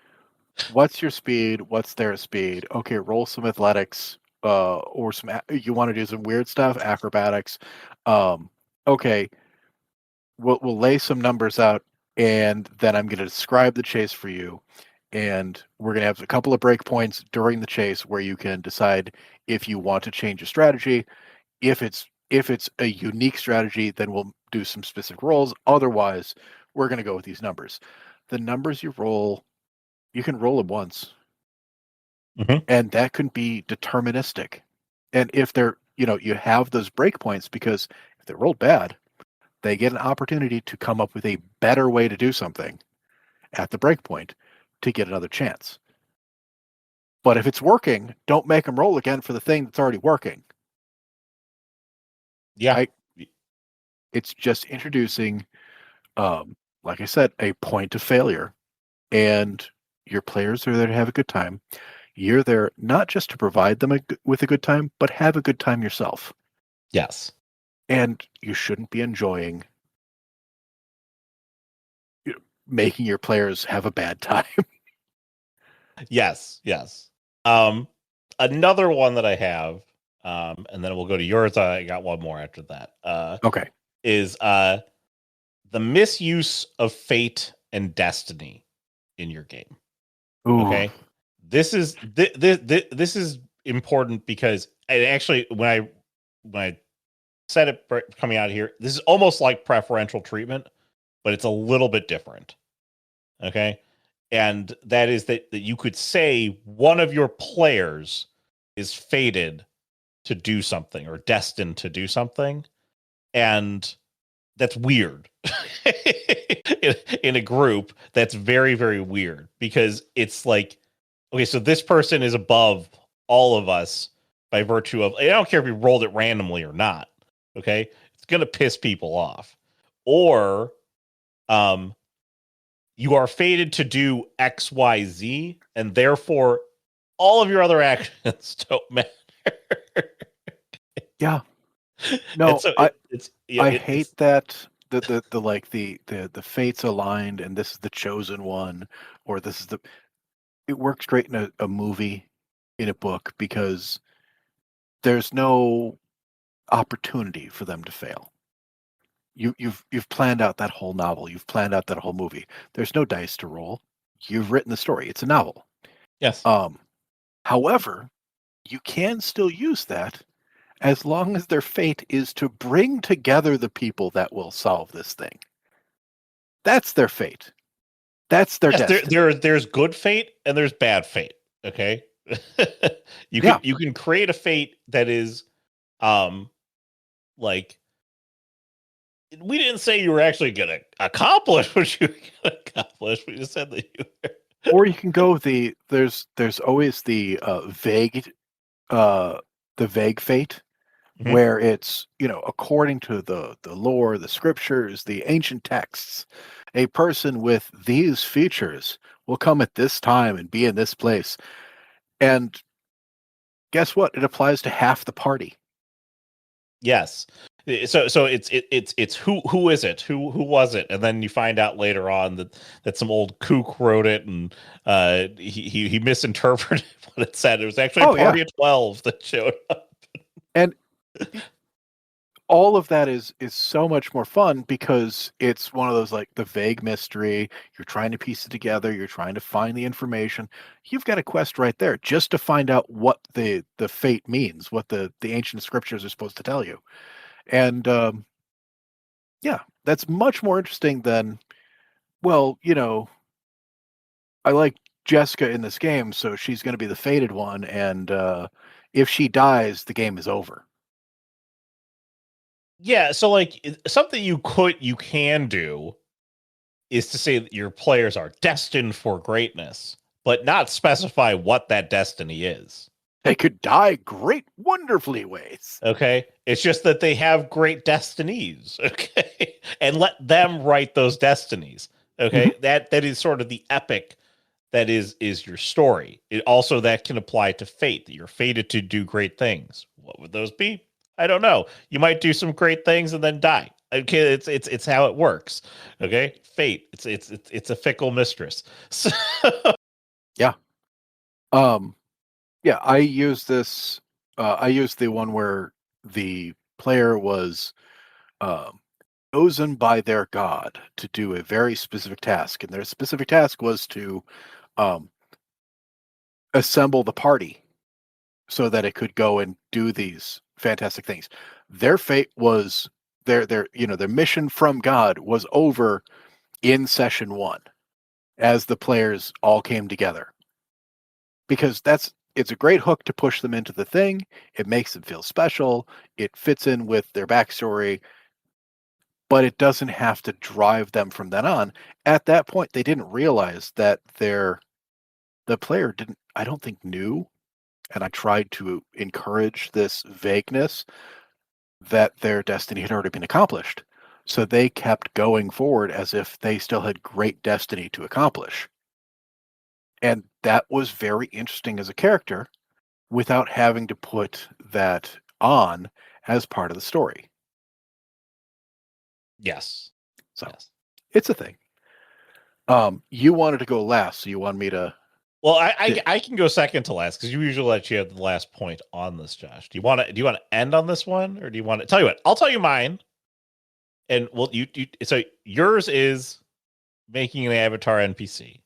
what's your speed? What's their speed? Okay, roll some athletics, or you want to do some weird stuff, acrobatics. Okay, we'll lay some numbers out, and then I'm going to describe the chase for you, and we're going to have a couple of breakpoints during the chase where you can decide if you want to change your strategy. If it's a unique strategy, then we'll do some specific rolls. Otherwise, we're going to go with these numbers. The numbers you roll, you can roll them once, Mhm. and that can be deterministic. And if they're, you have those breakpoints, because if they're rolled bad, they get an opportunity to come up with a better way to do something at the breakpoint to get another chance. But if it's working, don't make them roll again for the thing that's already working. Yeah. Right? It's just introducing, like I said, a point of failure, and your players are there to have a good time. You're there not just to provide them with a good time, but have a good time yourself. Yes. And you shouldn't be enjoying making your players have a bad time. Yes. Yes. Um, Another one that I have, and then we'll go to yours. I got one more after that. Okay. Is the misuse of fate and destiny in your game. Ooh. Okay, this is important because, and actually when I said it coming out of here, this is almost like preferential treatment, but it's a little bit different. Okay, and that is that you could say one of your players is fated to do something or destined to do something, and that's weird. in a group, that's very, very weird, because it's like, okay, so this person is above all of us by virtue of, I don't care if we rolled it randomly or not. Okay, it's gonna piss people off. Or um you are fated to do XYZ, and therefore all of your other actions don't matter. Yeah. And No, so I it's yeah, I it, hate it's that the like the fates aligned and this is the chosen one, or this is the it works great in a movie, in a book, because there's no opportunity for them to fail. You've planned out that whole novel, you've planned out that whole movie. There's no dice to roll. You've written the story. It's a novel. yes. Um, However, you can still use that as long as their fate is to bring together the people that will solve this thing. That's their fate. That's their Yes, destiny. there's good fate and there's bad fate. Okay. Yeah. You can create a fate that is um like, we didn't say you were actually gonna accomplish what you were gonna accomplish. We just said that you were. Or you can go there's always uh the vague fate, Mhm. where it's, according to the lore, the scriptures, the ancient texts, a person with these features will come at this time and be in this place. And guess what? It applies to half the party. Yes. So it's who is it? Who was it? And then you find out later on that some old kook wrote it, and he misinterpreted what it said. It was actually a Oh yeah. party of 12 that showed up. And all of that is so much more fun because it's one of those, like, the vague mystery. You're trying to piece it together. You're trying to find the information. You've got a quest right there just to find out what the fate means, what the ancient scriptures are supposed to tell you. And yeah, that's much more interesting than, well, I like Jessica in this game, so she's going to be the fated one, and if she dies, the game is over. Yeah, so like something you can do is to say that your players are destined for greatness, but not specify what that destiny is. They could die great, wonderfully ways. Okay. It's just that they have great destinies. Okay. And let them write those destinies. Mhm. Okay. That is sort of the epic that is your story. It also that can apply to fate, that you're fated to do great things. What would those be? I don't know. You might do some great things and then die. Okay, it's how it works. Okay, fate. It's a fickle mistress. So, Yeah. Um, yeah, I use this. I use the one where the player was um, chosen by their god to do a very specific task, and their specific task was to um, assemble the party so that it could go and do these fantastic things. Their fate was their mission from God was over in session one as the players all came together, because it's a great hook to push them into the thing. It makes them feel special. It fits in with their backstory, but it doesn't have to drive them from then on. At that point, they didn't realize that the player didn't, I don't think, knew, and I tried to encourage this vagueness that their destiny had already been accomplished. So they kept going forward as if they still had great destiny to accomplish. And that was very interesting as a character without having to put that on as part of the story. yes, So yes. it's a thing. You wanted to go last, so you want me to. Well, I can go second to last because you usually let you have the last point on this, Josh. Do you want to end on this one, or do you want to tell you what? I'll tell you mine, and well, you so yours is making an avatar NPC.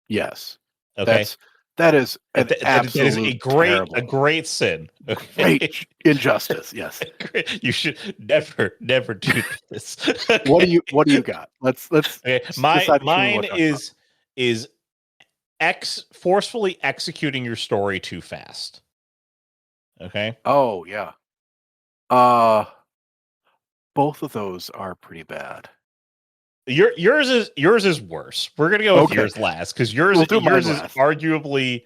Yes, Okay, that's that is an that is absolute a terrible, great sin. great Okay, injustice. Yes. you should never do this. What do you got? Let's Okay, decide which one we mine want to talk about. is forcefully executing your story too fast. Okay. Oh yeah. Uh both of those are pretty bad. Yours is worse. We're gonna go with Okay. yours last because yours We'll do mine yours is last. arguably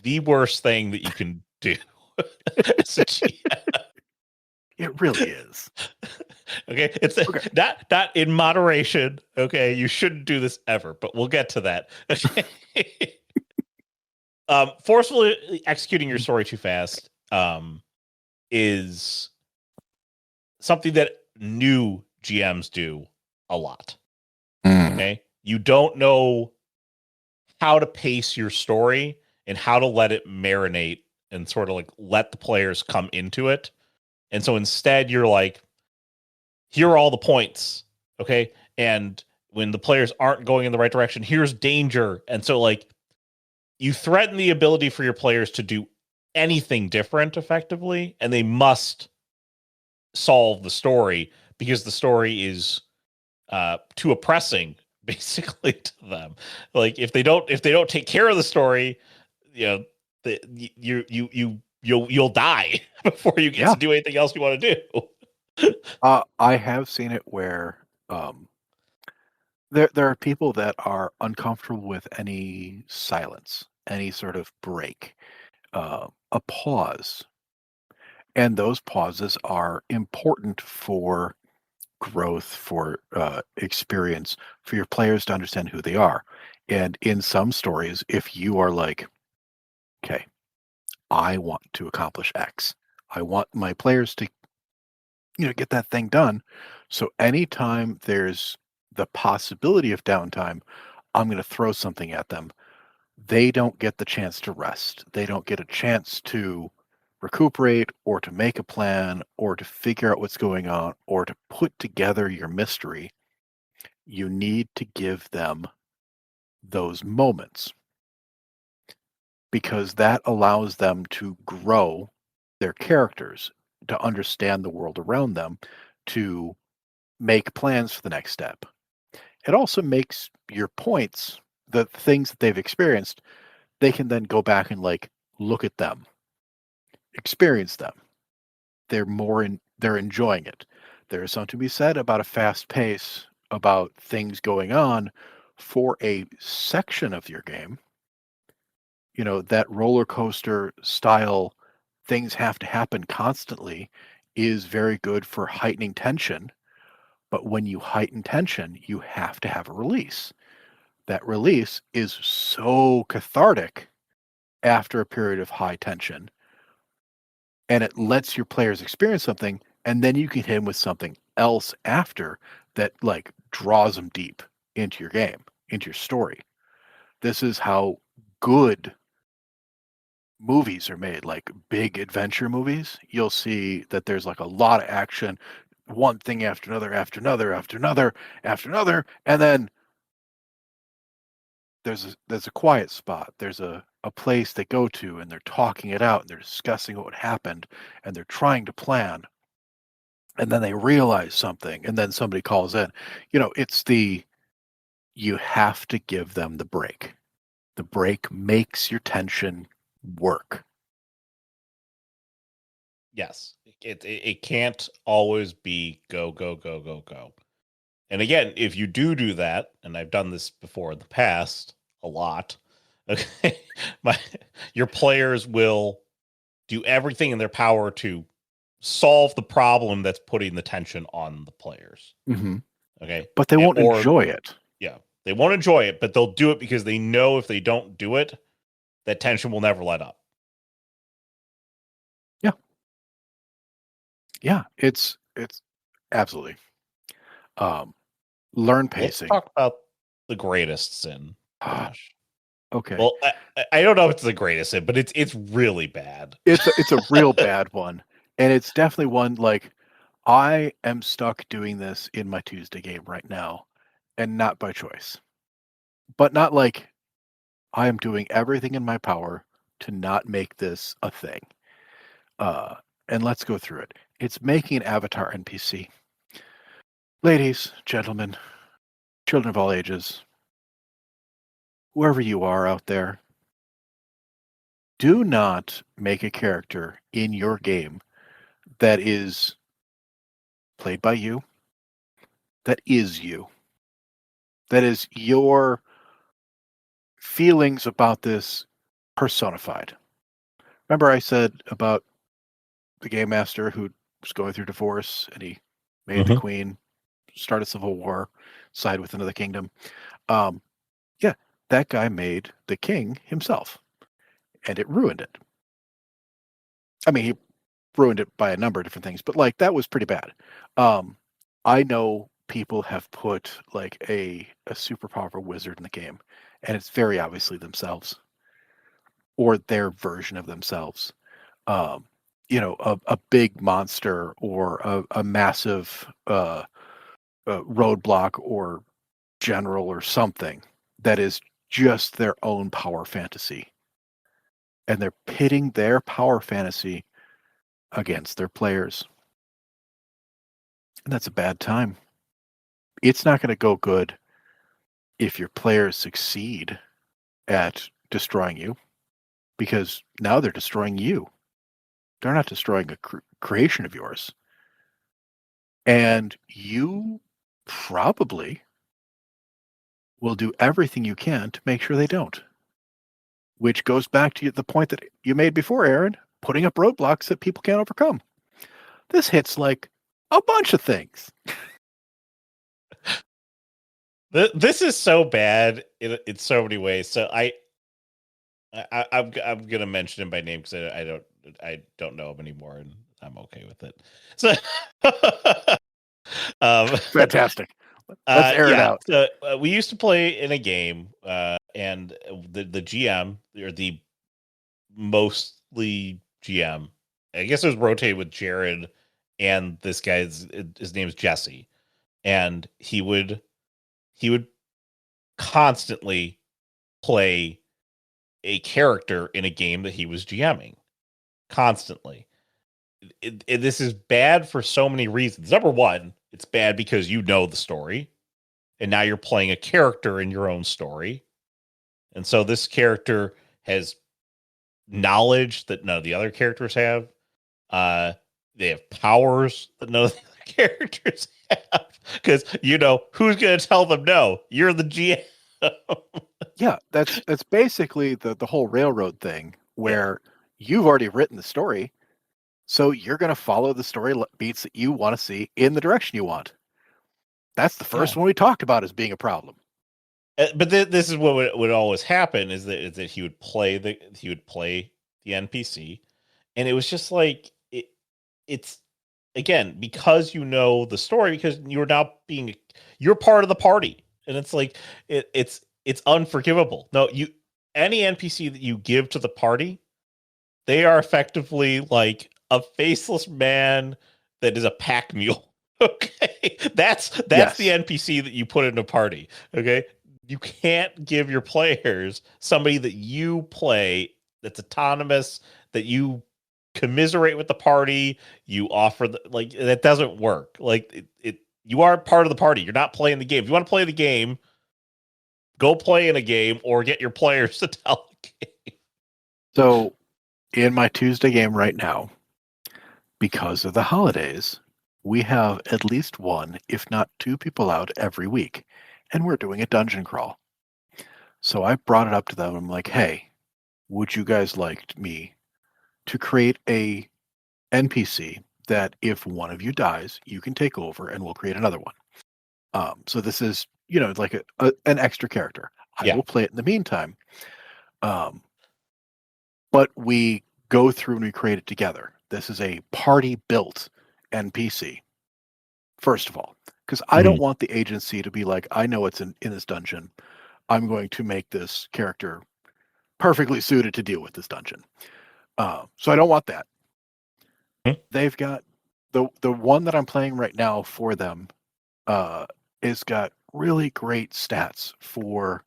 the worst thing that you can do as a GM. It really is. Okay, it's Okay. not in moderation. Okay, you shouldn't do this ever, but we'll get to that. Okay. Forcefully executing your story too fast is something that new GMs do a lot. Mm. Okay, you don't know how to pace your story and how to let it marinate and sort of like let the players come into it. And so instead, you're like, here are all the points. Okay. And when the players aren't going in the right direction, here's danger. And so, like, you threaten the ability for your players to do anything different effectively, and they must solve the story because the story is too oppressing basically to them. Like if they don't take care of the story, you know, you'll die before you get Yeah. to do anything else you want to do. I have seen it where um there are people that are uncomfortable with any silence, any sort of break, a pause. And those pauses are important for growth, for experience, for your players to understand who they are. And in some stories, if you are like, okay, I want to accomplish X, I want my players to, get that thing done. So anytime there's the possibility of downtime, I'm going to throw something at them. They don't get the chance to rest. They don't get a chance to recuperate or to make a plan or to figure out what's going on or to put together your mystery. You need to give them those moments because that allows them to grow their characters, to understand the world around them, to make plans for the next step. It also makes your points, the things that they've experienced, they can then go back and like look at them, experience them. They're enjoying it. There is something to be said about a fast pace, about things going on for a section of your game. That roller coaster style, things have to happen constantly, is very good for heightening tension. But when you heighten tension, you have to have a release. That release is so cathartic after a period of high tension, and it lets your players experience something, and then you can hit them with something else after that like draws them deep into your game, into your story. This is how good movies are made, like big adventure movies. You'll see that there's like a lot of action, one thing after another, after another, after another, after another, and then there's a quiet spot. There's a place they go to and they're talking it out and they're discussing what happened and they're trying to plan. And then they realize something and then somebody calls in. It's you have to give them the break. The break makes your tension work. Yes, it can't always be go go go go go. And again, if you do that, and I've done this before in the past a lot, okay, your players will do everything in their power to solve the problem that's putting the tension on the players. Mm-hmm. Okay, but they won't enjoy it. Yeah, they won't enjoy it, but they'll do it because they know if they don't do it, that tension will never let up. Yeah, it's absolutely. Learn Let's pacing. talk about the greatest sin, Josh. Okay. Well, I don't know if it's the greatest sin, but it's really bad. It's a real bad one, and it's definitely one like I am stuck doing this in my Tuesday game right now, and not by choice, but not like I am doing everything in my power to not make this a thing. Uh, and let's go through it. It's making an avatar NPC. Ladies, gentlemen, children of all ages, whoever you are out there, do not make a character in your game that is played by you, that is you, that is your feelings about this personified. Remember, I said about the game master who was going through divorce and he made the queen start a civil war, side with another kingdom. Yeah, that guy made the king himself, and it ruined it. I mean, he ruined it by a number of different things, but like that was pretty bad. I know people have put like a super powerful wizard in the game, and it's very obviously themselves or their version of themselves. Um, a big monster or a massive roadblock or general or something that is just their own power fantasy. And they're pitting their power fantasy against their players. And that's a bad time. It's not going to go good if your players succeed at destroying you because now they're destroying you. They're not destroying a creation of yours. And you probably will do everything you can to make sure they don't. Which goes back to the point that you made before, Aaron. putting up roadblocks that people can't overcome. This hits like a bunch of things. This is so bad in so many ways. So I'm gonna mention him by name because I don't know him anymore, and I'm okay with it. So, Fantastic. Let's air it yeah. out. So we used to play in a game, and the GM or the mostly GM, I guess it was rotated with Jared, and this guy's his name is Jesse, and he would constantly play a character in a game that he was GMing constantly. This is bad for so many reasons. Number one, it's bad because you know the story, and now you're playing a character in your own story. And so this character has knowledge that none of the other characters have. They have powers that none of the other characters have. Because you know who's going to tell them no? You're the GM. Yeah, that's basically the whole railroad thing where you've already written the story, so you're going to follow the story beats that you want to see in the direction you want. That's the first one we talked about as being a problem. But this is what would always happen is that he would play the NPC, and it was just like it's again because you know the story because you're part of the party, and it's like it's unforgivable. No, any NPC that you give to the party, they are effectively like a faceless man that is a pack mule. Okay, that's Yes. the NPC that you put in a party. Okay, you can't give your players somebody that you play that's autonomous, that you commiserate with the party, you offer that doesn't work. Like you are part of the party. You're not playing the game. If you want to play the game, go play in a game or get your players to tell the game. So in my Tuesday game right now, because of the holidays, we have at least one, if not two people out every week, and we're doing a dungeon crawl. So I brought it up to them. I'm like, hey, would you guys like me to create a NPC that if one of you dies, you can take over and we'll create another one. So this is, like an extra character. I will play it in the meantime. But we go through and we create it together. This is a party built NPC, first of all, because I don't want the agency to be like, I know it's in this dungeon. I'm going to make this character perfectly suited to deal with this dungeon. So I don't want that. They've got the one that I'm playing right now for them is got really great stats for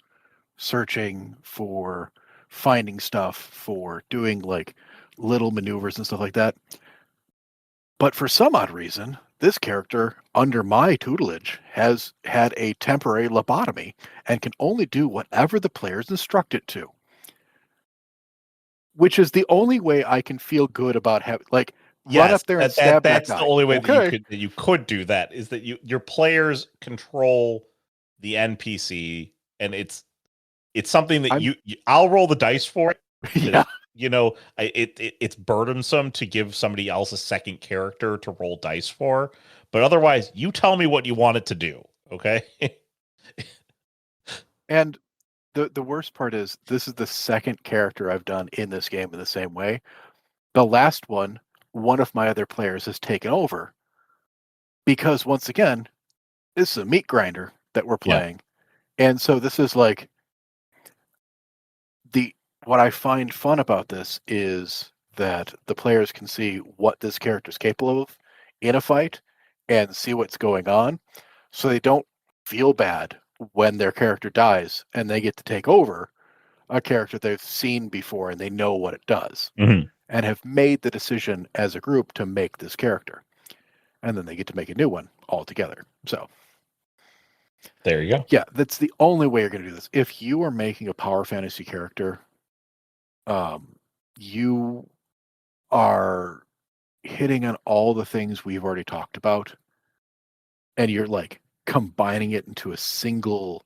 searching, for finding stuff, for doing like little maneuvers and stuff like that. But for some odd reason, this character, under my tutelage, has had a temporary lobotomy and can only do whatever the players instruct it to. Which is the only way I can feel good about having, run up there and stab that guy. That's the only way that you could do that, is that your players control the NPC, and it's something that I'll roll the dice for it. Yeah. It's burdensome to give somebody else a second character to roll dice for, but otherwise, you tell me what you want it to do, okay? And the worst part is this is the second character I've done in this game in the same way. The last one of my other players has taken over because once again, this is a meat grinder that we're playing. And so this is like what I find fun about this is that the players can see what this character is capable of in a fight and see what's going on, so they don't feel bad when their character dies and they get to take over a character they've seen before and they know what it does and have made the decision as a group to make this character. And then they get to make a new one altogether. So there you go. Yeah, that's the only way you're going to do this. If you are making a power fantasy character, you are hitting on all the things we've already talked about, and you're like combining it into a single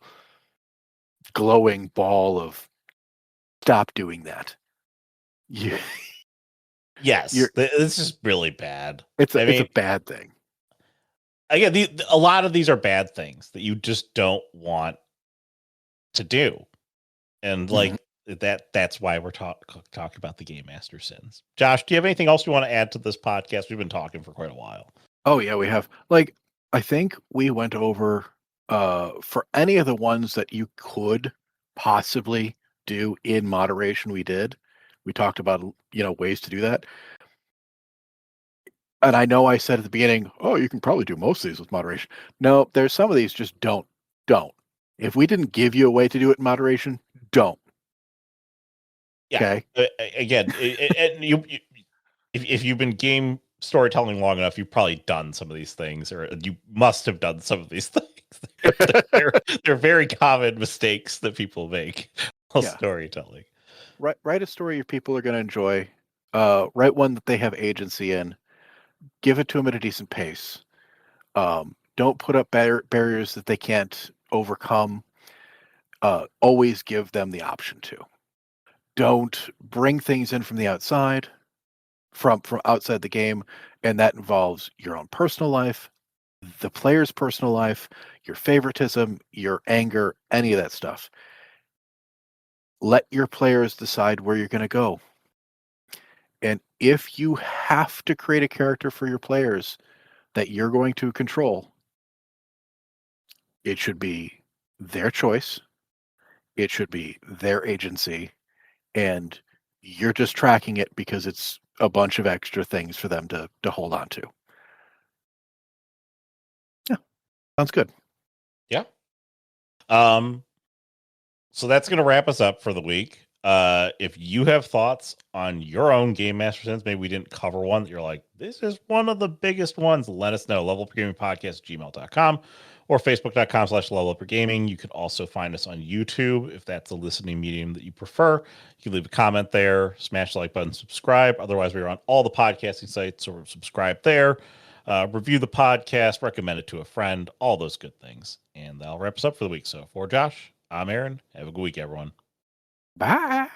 glowing ball of stop doing that. Yes, this is really bad. It's a bad thing. Again, a lot of these are bad things that you just don't want to do, and like that's why we're talking about the Game Master sins. Josh, do you have anything else you want to add to this podcast? We've been talking for quite a while. Oh yeah, we have. Like, I think we went over for any of the ones that you could possibly do in moderation. We did. We talked about ways to do that. And I know I said at the beginning, oh, you can probably do most of these with moderation. No, there's some of these just don't. If we didn't give you a way to do it in moderation, don't. Yeah. Okay. Again, if you've been game storytelling long enough, you've probably done some of these things, or you must have done some of these things. They're very common mistakes that people make while storytelling. Write a story your people are going to enjoy. Write one that they have agency in. Give it to them at a decent pace. Don't put up barriers that they can't overcome. Always give them the option to. Don't bring things in from the outside, from outside the game, and that involves your own personal life, the player's personal life, your favoritism, your anger, any of that stuff. Let your players decide where you're going to go. And if you have to create a character for your players that you're going to control, it should be their choice. It should be their agency. And you're just tracking it because it's a bunch of extra things for them to hold on to. Yeah. Sounds good. Yeah. So that's going to wrap us up for the week. If you have thoughts on your own Game Master sins, maybe we didn't cover one that you're like, this is one of the biggest ones, let us know. levelupyourgamingpodcast@gmail.com or facebook.com/levelupyourgaming. You could also find us on YouTube if that's a listening medium that you prefer. You can leave a comment there, smash the like button, subscribe. Otherwise, we're on all the podcasting sites, so subscribe there. Review the podcast, recommend it to a friend, all those good things. And that'll wrap us up for the week. So for Josh, I'm Aaron. Have a good week, everyone. Bye.